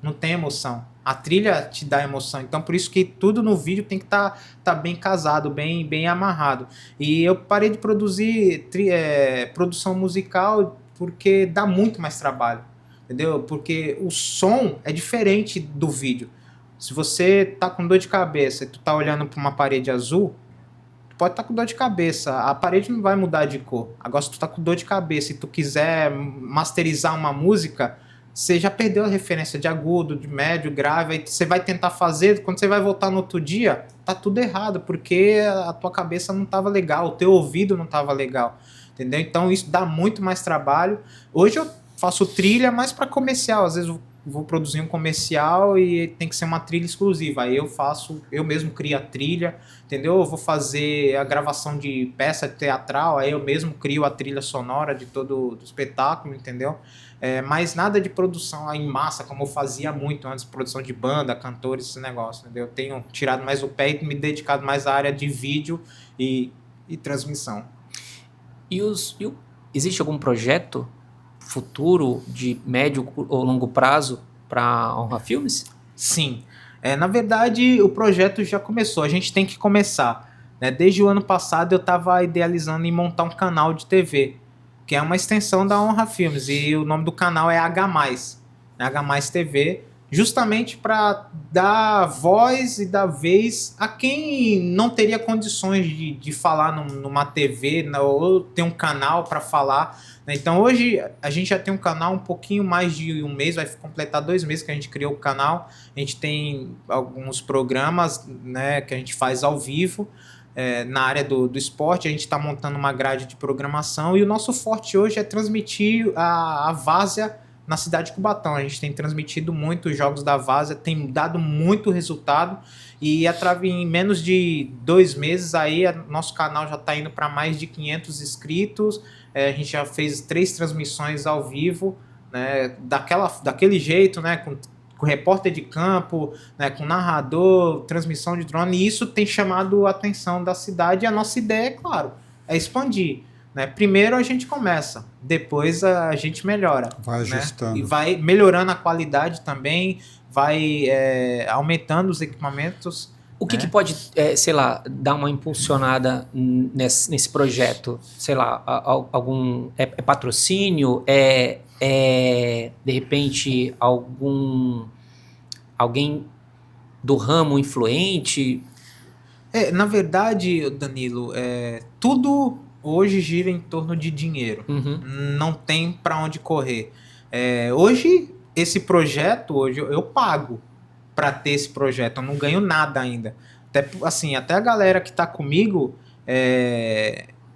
não tem emoção. A trilha te dá emoção. Então, por isso que tudo no vídeo tem que tá bem casado, bem amarrado. E eu parei de produzir produção musical porque dá muito mais trabalho. Entendeu? Porque o som é diferente do vídeo. Se você tá com dor de cabeça e tu tá olhando para uma parede azul, tu pode estar com dor de cabeça. A parede não vai mudar de cor. Agora, se tu tá com dor de cabeça e tu quiser masterizar uma música, você já perdeu a referência de agudo, de médio, grave, aí você vai tentar fazer, quando você vai voltar no outro dia, tá tudo errado, porque a tua cabeça não estava legal, o teu ouvido não estava legal, entendeu? Então isso dá muito mais trabalho. Hoje eu faço trilha mais para comercial, às vezes eu vou produzir um comercial e tem que ser uma trilha exclusiva, aí eu mesmo crio a trilha, entendeu? Eu vou fazer a gravação de peça teatral, aí eu mesmo crio a trilha sonora de todo o espetáculo, entendeu? Mas nada de produção em massa, como eu fazia muito antes, produção de banda, cantores, esse negócio, entendeu? Eu tenho tirado mais o pé e me dedicado mais à área de vídeo e transmissão. Existe algum projeto futuro de médio ou longo prazo para a Honra Filmes? Sim. Na verdade, o projeto já começou, a gente tem que começar, né? Desde o ano passado eu estava idealizando em montar um canal de TV, que é uma extensão da Honra Filmes, e o nome do canal é H+, né? H+ TV, justamente para dar voz e dar vez a quem não teria condições de falar numa TV, ou ter um canal para falar, né? Então hoje a gente já tem um canal um pouquinho mais de um mês, vai completar 2 meses que a gente criou o canal, a gente tem alguns programas, né, que a gente faz ao vivo, na área do esporte, a gente está montando uma grade de programação e o nosso forte hoje é transmitir a Várzea na cidade de Cubatão. A gente tem transmitido muito os jogos da Várzea, tem dado muito resultado e em menos de 2 meses aí nosso canal já está indo para mais de 500 inscritos, a gente já fez 3 transmissões ao vivo, né, daquele jeito, né, com repórter de campo, né, com narrador, transmissão de drone, e isso tem chamado a atenção da cidade, e a nossa ideia, é claro, é expandir, né? Primeiro a gente começa, depois a gente melhora. Vai ajustando. Né? E vai melhorando a qualidade também, vai aumentando os equipamentos. O que pode, sei lá, dar uma impulsionada nesse projeto? Sei lá, algum patrocínio? De repente, alguém do ramo influente? Na verdade, Danilo, tudo hoje gira em torno de dinheiro. Uhum. Não tem para onde correr. Hoje, esse projeto, hoje eu pago para ter esse projeto. Eu não ganho nada ainda. Até a galera que está comigo,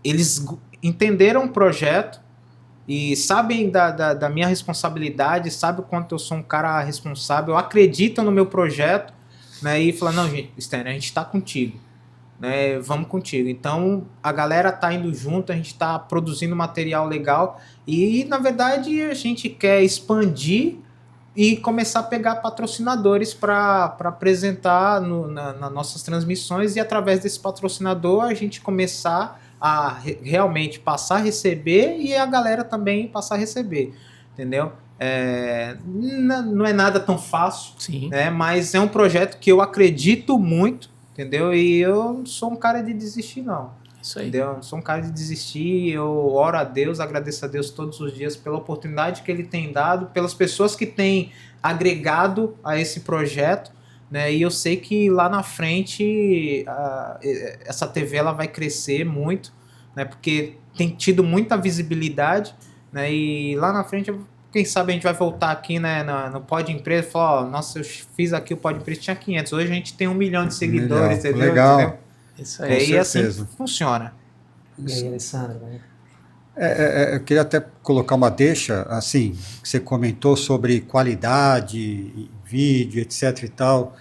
eles entenderam o projeto e sabem da minha responsabilidade, sabem o quanto eu sou um cara responsável, acreditam no meu projeto, né, e falam, não, gente, Stanley, a gente está contigo, né, vamos contigo. Então, a galera tá indo junto, a gente está produzindo material legal e, na verdade, a gente quer expandir e começar a pegar patrocinadores para apresentar nas nossas transmissões e, através desse patrocinador, a gente começar a realmente passar a receber e a galera também passar a receber, entendeu? Não é nada tão fácil, Sim. né? Mas é um projeto que eu acredito muito, entendeu? E eu não sou um cara de desistir, não. Isso aí. Entendeu? Eu não sou um cara de desistir, eu oro a Deus, agradeço a Deus todos os dias pela oportunidade que Ele tem dado, pelas pessoas que têm agregado a esse projeto, né? E eu sei que lá na frente essa TV ela vai crescer muito, né? Porque tem tido muita visibilidade, né? E lá na frente, quem sabe a gente vai voltar aqui, né, no Pod Empresa e falar, ó, nossa, eu fiz aqui o Pod Empresa, tinha 500, hoje a gente tem 1 milhão de seguidores, entendeu? Legal. Entendeu? Isso aí. E assim funciona. E aí, Alessandro? Eu queria até colocar uma deixa, assim, que você comentou sobre qualidade, vídeo, etc e tal.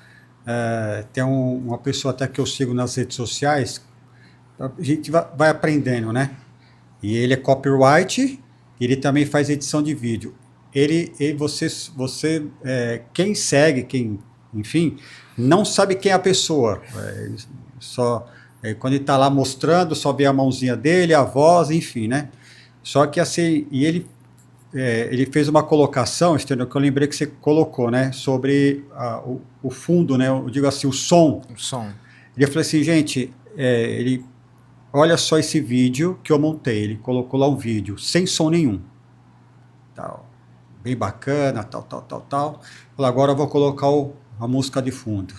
Tem uma pessoa até que eu sigo nas redes sociais, a gente vai aprendendo, né? E ele é copyright, ele também faz edição de vídeo. Quem segue, enfim, não sabe quem é a pessoa. Quando ele está lá mostrando, só vê a mãozinha dele, a voz, enfim, né? Só que assim, e ele fez uma colocação, Estênio, que eu lembrei que você colocou, né? Sobre o fundo, né? Eu digo assim, o som. O som. Ele falou assim, gente, olha só esse vídeo que eu montei. Ele colocou lá um vídeo sem som nenhum. Tal. Bem bacana, tal. Falou, agora eu vou colocar a música de fundo.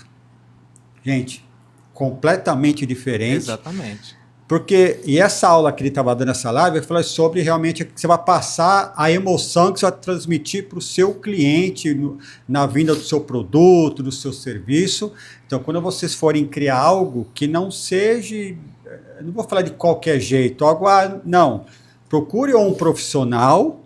Gente, completamente diferente. Exatamente. E essa aula que ele estava dando, essa live, ele falou sobre realmente que você vai passar a emoção que você vai transmitir para o seu cliente na vinda do seu produto, do seu serviço. Então, quando vocês forem criar algo que não seja, não vou falar de qualquer jeito, não, procure um profissional,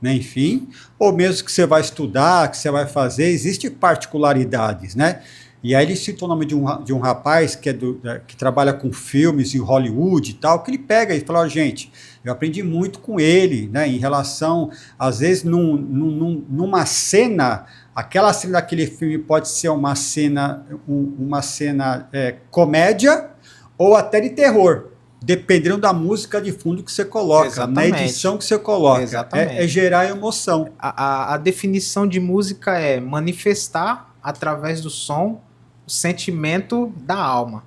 né, enfim, ou mesmo que você vai estudar, que você vai fazer, existem particularidades, né? E aí ele citou o nome de um rapaz que trabalha com filmes em Hollywood e tal, que ele pega e fala, gente, eu aprendi muito com ele, né, em relação, às vezes, numa cena, aquela cena daquele filme pode ser uma cena comédia ou até de terror, dependendo da música de fundo que você coloca, Exatamente. na edição que você coloca. Exatamente. É gerar emoção. A definição de música é manifestar, através do som, o sentimento da alma.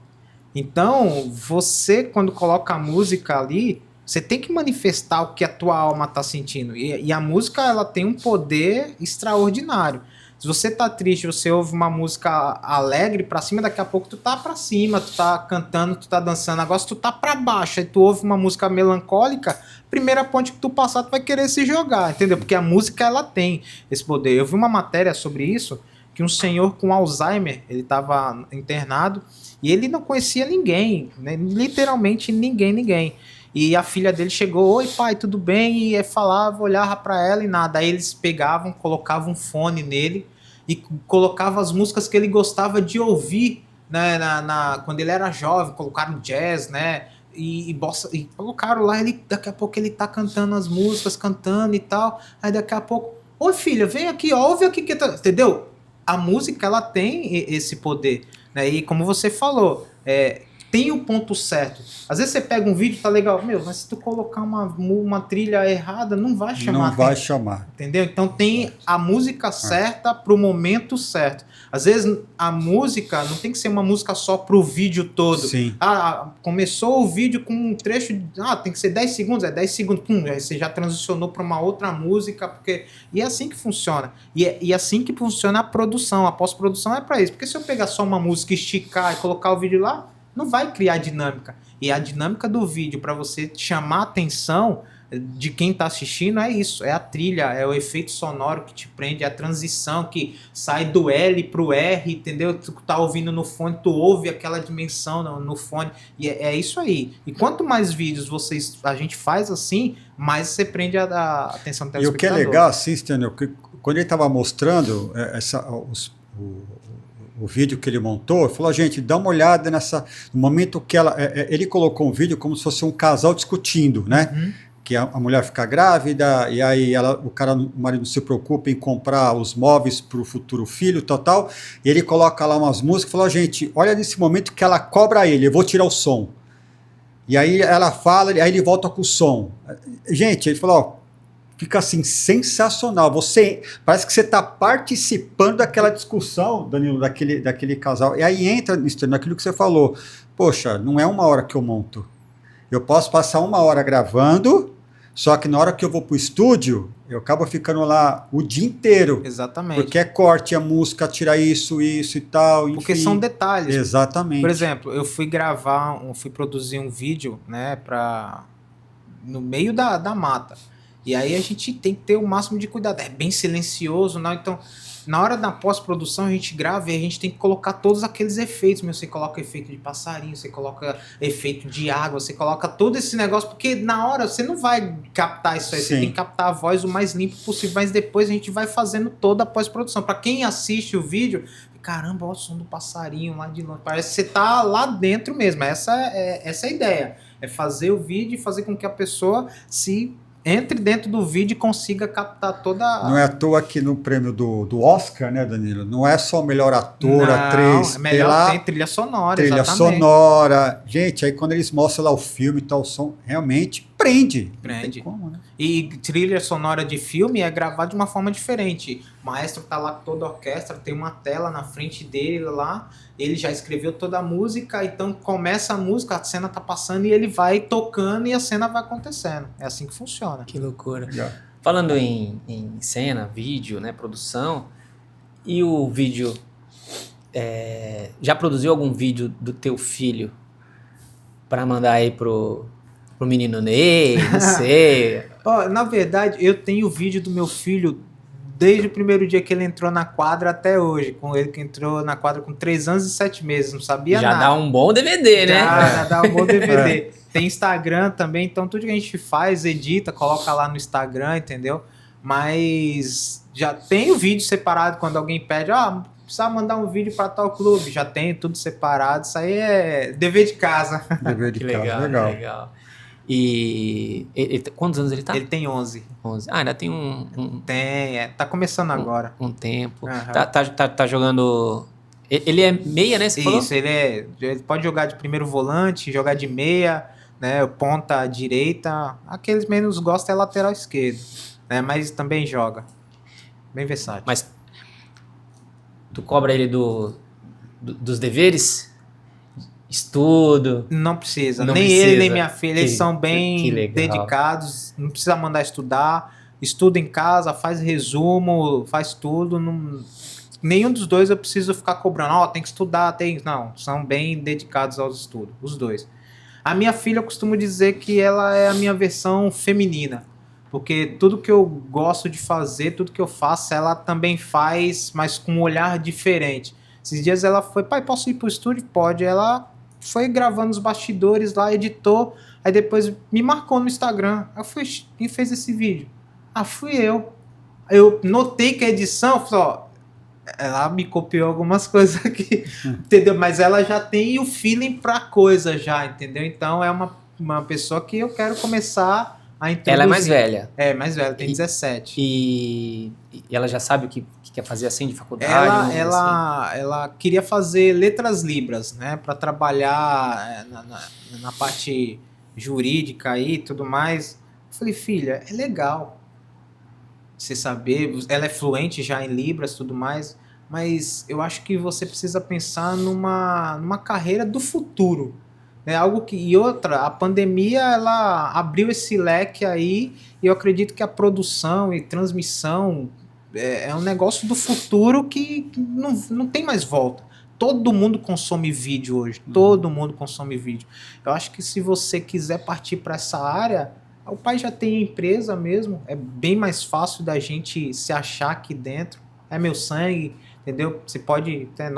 Então, você, quando coloca a música ali, você tem que manifestar o que a tua alma está sentindo. E a música, ela tem um poder extraordinário. Se você tá triste, você ouve uma música alegre pra cima, daqui a pouco tu tá pra cima, tu tá cantando, tu tá dançando. Agora, se tu tá pra baixo e tu ouve uma música melancólica, primeira ponte que tu passar, tu vai querer se jogar, entendeu? Porque a música, ela tem esse poder. Eu vi uma matéria sobre isso, que um senhor com Alzheimer, ele estava internado e ele não conhecia ninguém, né? Literalmente ninguém. E a filha dele chegou, oi pai, tudo bem? E falava, olhava para ela e nada. Aí eles pegavam, colocavam um fone nele e colocavam as músicas que ele gostava de ouvir, né? Quando ele era jovem, colocaram jazz, né? E colocaram lá, daqui a pouco ele tá cantando as músicas, cantando e tal. Aí daqui a pouco, oi filha, vem aqui, ó, ouve aqui, entendeu? A música, ela tem esse poder, né? E como você falou, tem o ponto certo. Às vezes você pega um vídeo, tá legal, mas se tu colocar uma trilha errada, não vai chamar. Não vai chamar. Entendeu? Então tem a música certa pro momento certo. Às vezes a música não tem que ser uma música só pro vídeo todo. Sim. Começou o vídeo com um trecho, tem que ser 10 segundos, 10 segundos, aí você já transicionou para uma outra música, e é assim que funciona. E é assim que funciona a produção, a pós-produção é para isso. Porque se eu pegar só uma música, esticar e colocar o vídeo lá, não vai criar dinâmica. E a dinâmica do vídeo, para você chamar a atenção de quem está assistindo, é isso. É a trilha, é o efeito sonoro que te prende, é a transição que sai do L pro R, entendeu? Tu tá ouvindo no fone, tu ouve aquela dimensão no fone. E é isso aí. E quanto mais vídeos a gente faz assim, mais você prende a atenção do telespectador. E o que é legal, assim, Stênio, que quando ele estava mostrando o vídeo que ele montou, ele falou, gente, dá uma olhada no momento que ele colocou um vídeo como se fosse um casal discutindo, né? Uhum. Que a mulher fica grávida, e aí o marido se preocupa em comprar os móveis para o futuro filho, tal, e ele coloca lá umas músicas e falou, gente, olha nesse momento que ela cobra ele, eu vou tirar o som. E aí ela fala, aí ele volta com o som. Gente, ele falou, ó, fica assim, sensacional. Parece que você está participando daquela discussão, Danilo, daquele casal. E aí entra naquilo que você falou. Poxa, não é 1 hora que eu monto. Eu posso passar 1 hora gravando, só que na hora que eu vou pro estúdio, eu acabo ficando lá o dia inteiro. Exatamente. Porque é corte, a música, tira isso e tal, enfim. Porque são detalhes. Exatamente. Por exemplo, eu fui produzir um vídeo, né, no meio da mata. E aí a gente tem que ter o máximo de cuidado. É bem silencioso, né? Então, na hora da pós-produção, a gente grava e a gente tem que colocar todos aqueles efeitos. Você coloca efeito de passarinho, você coloca efeito de água, você coloca todo esse negócio, porque na hora você não vai captar isso aí, Sim. você tem que captar a voz o mais limpo possível, mas depois a gente vai fazendo toda a pós-produção. Para quem assiste o vídeo, caramba, olha o som do passarinho lá de longe. Parece que você tá lá dentro mesmo. Essa é a ideia. É fazer o vídeo e fazer com que a pessoa se entre dentro do vídeo e consiga captar toda a... Não é à toa que no prêmio do Oscar, né, Danilo? Não é só melhor ator, Não, atriz. é melhor tem trilha sonora, trilha exatamente. sonora. Gente, aí quando eles mostram lá o filme e tal, o som realmente prende. Não tem como, né? E trilha sonora de filme é gravada de uma forma diferente. O maestro tá lá com toda a orquestra, tem uma tela na frente dele lá, ele já escreveu toda a música, então começa a música, a cena tá passando e ele vai tocando e a cena vai acontecendo. É assim que funciona. Que loucura. Legal. Falando em cena, vídeo, né, produção, e o vídeo, já produziu algum vídeo do teu filho para mandar aí pro menino Ney, não sei? Ó, na verdade, eu tenho vídeo do meu filho desde o primeiro dia que ele entrou na quadra até hoje, com ele que entrou na quadra com 3 anos e 7 meses, não sabia Já nada. dá um bom DVD, né? Já dá um bom DVD. Tem Instagram também, então tudo que a gente faz, edita, coloca lá no Instagram, entendeu? Mas já tem o vídeo separado quando alguém pede, precisa mandar um vídeo para tal clube, já tem tudo separado, isso aí é dever de casa. Dever de Que casa, legal, legal. E quantos anos ele tá? Ele tem 11. 11. Ah, ainda tem Tá começando agora. um tempo. Uhum. Tá jogando... Ele é meia, né? Você falou? Isso, ele pode jogar de primeiro volante, jogar de meia, né, ponta direita. Aqueles menos gostam é lateral esquerdo, né, mas também joga. Bem versátil. Mas tu cobra ele dos deveres? Estudo? Não precisa. Não Nem precisa. ele, nem minha filha. Eles são bem legal. dedicados. Não precisa mandar estudar. Estuda em casa, faz resumo, faz tudo. Nenhum dos dois eu preciso ficar cobrando. Tem que estudar, Não, são bem dedicados aos estudos, os dois. A minha filha, eu costumo dizer que ela é a minha versão feminina. Porque tudo que eu gosto de fazer, tudo que eu faço, ela também faz, mas com um olhar diferente. Esses dias ela foi, pai, posso ir pro estúdio? Pode. Ela foi gravando os bastidores lá, editou, aí depois me marcou no Instagram. Eu fui e fez esse vídeo. Fui eu. Eu notei que a edição, ela me copiou algumas coisas aqui, entendeu? Mas ela já tem o feeling pra coisa já, entendeu? Então é uma pessoa que eu quero começar a introduzir. Ela é mais velha. É, mais velha, tem 17. E ela já sabe o que quer fazer assim de faculdade? Ela queria fazer letras libras, né, para trabalhar na parte jurídica aí e tudo mais. Eu falei, filha, é legal você saber, ela é fluente já em libras e tudo mais, mas eu acho que você precisa pensar numa carreira do futuro. E outra, a pandemia ela abriu esse leque aí e eu acredito que a produção e transmissão é um negócio do futuro que não tem mais volta. Todo mundo consome vídeo hoje, todo mundo consome vídeo. Eu acho que se você quiser partir para essa área, o pai já tem a empresa mesmo, é bem mais fácil da gente se achar aqui dentro, é meu sangue, entendeu? Você pode ter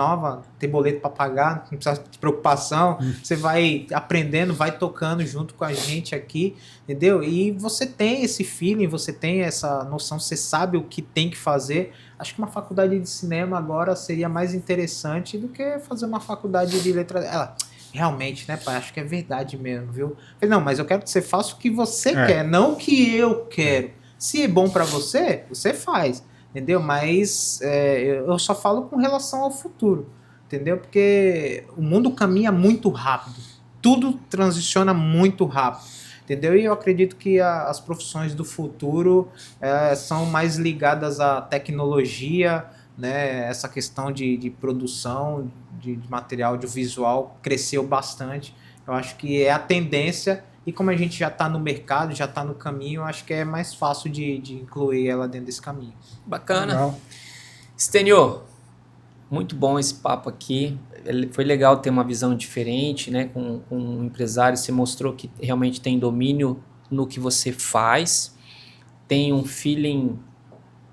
ter boleto para pagar, não precisa de preocupação, você vai aprendendo, vai tocando junto com a gente aqui, entendeu? E você tem esse feeling, você tem essa noção, você sabe o que tem que fazer. Acho que uma faculdade de cinema agora seria mais interessante do que fazer uma faculdade de letras. Ela, realmente, né, pai? Acho que é verdade mesmo, viu? Eu falei, não, mas eu quero que você faça o que você quer, não o que eu quero. Se é bom para você, você faz. Entendeu? Mas eu só falo com relação ao futuro, entendeu? Porque o mundo caminha muito rápido. tudo transiciona muito rápido, entendeu? E eu acredito que as profissões do futuro são mais ligadas à tecnologia, né? Essa questão de produção de material audiovisual cresceu bastante. Eu acho que é a tendência, e como a gente já está no mercado, já está no caminho, eu acho que é mais fácil de incluir ela dentro desse caminho. Bacana. Legal. Stênio, muito bom esse papo aqui. Foi legal ter uma visão diferente, né? Com um empresário, você mostrou que realmente tem domínio no que você faz, tem um feeling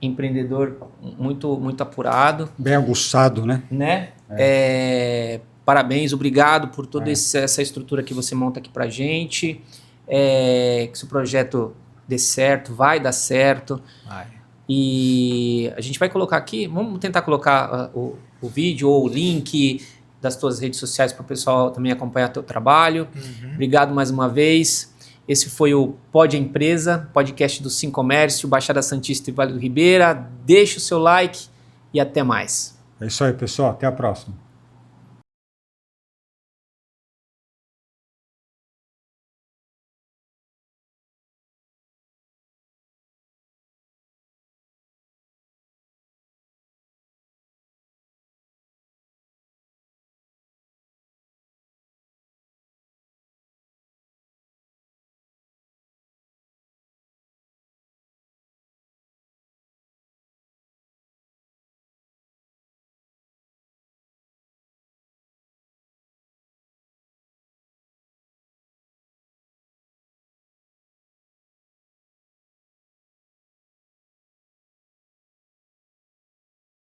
empreendedor muito, muito apurado, Bem aguçado, né? né? Parabéns, obrigado por toda essa estrutura que você monta aqui pra gente. Que seu projeto dê certo, vai dar certo. E a gente vai colocar aqui, vamos tentar colocar o vídeo ou o link das tuas redes sociais para o pessoal também acompanhar teu trabalho. Obrigado mais uma vez. Esse foi o Pod Empresa, podcast do Sim Comércio, Baixada Santista e Vale do Ribeira. Deixa o seu like e até mais. É isso aí, pessoal. Até a próxima.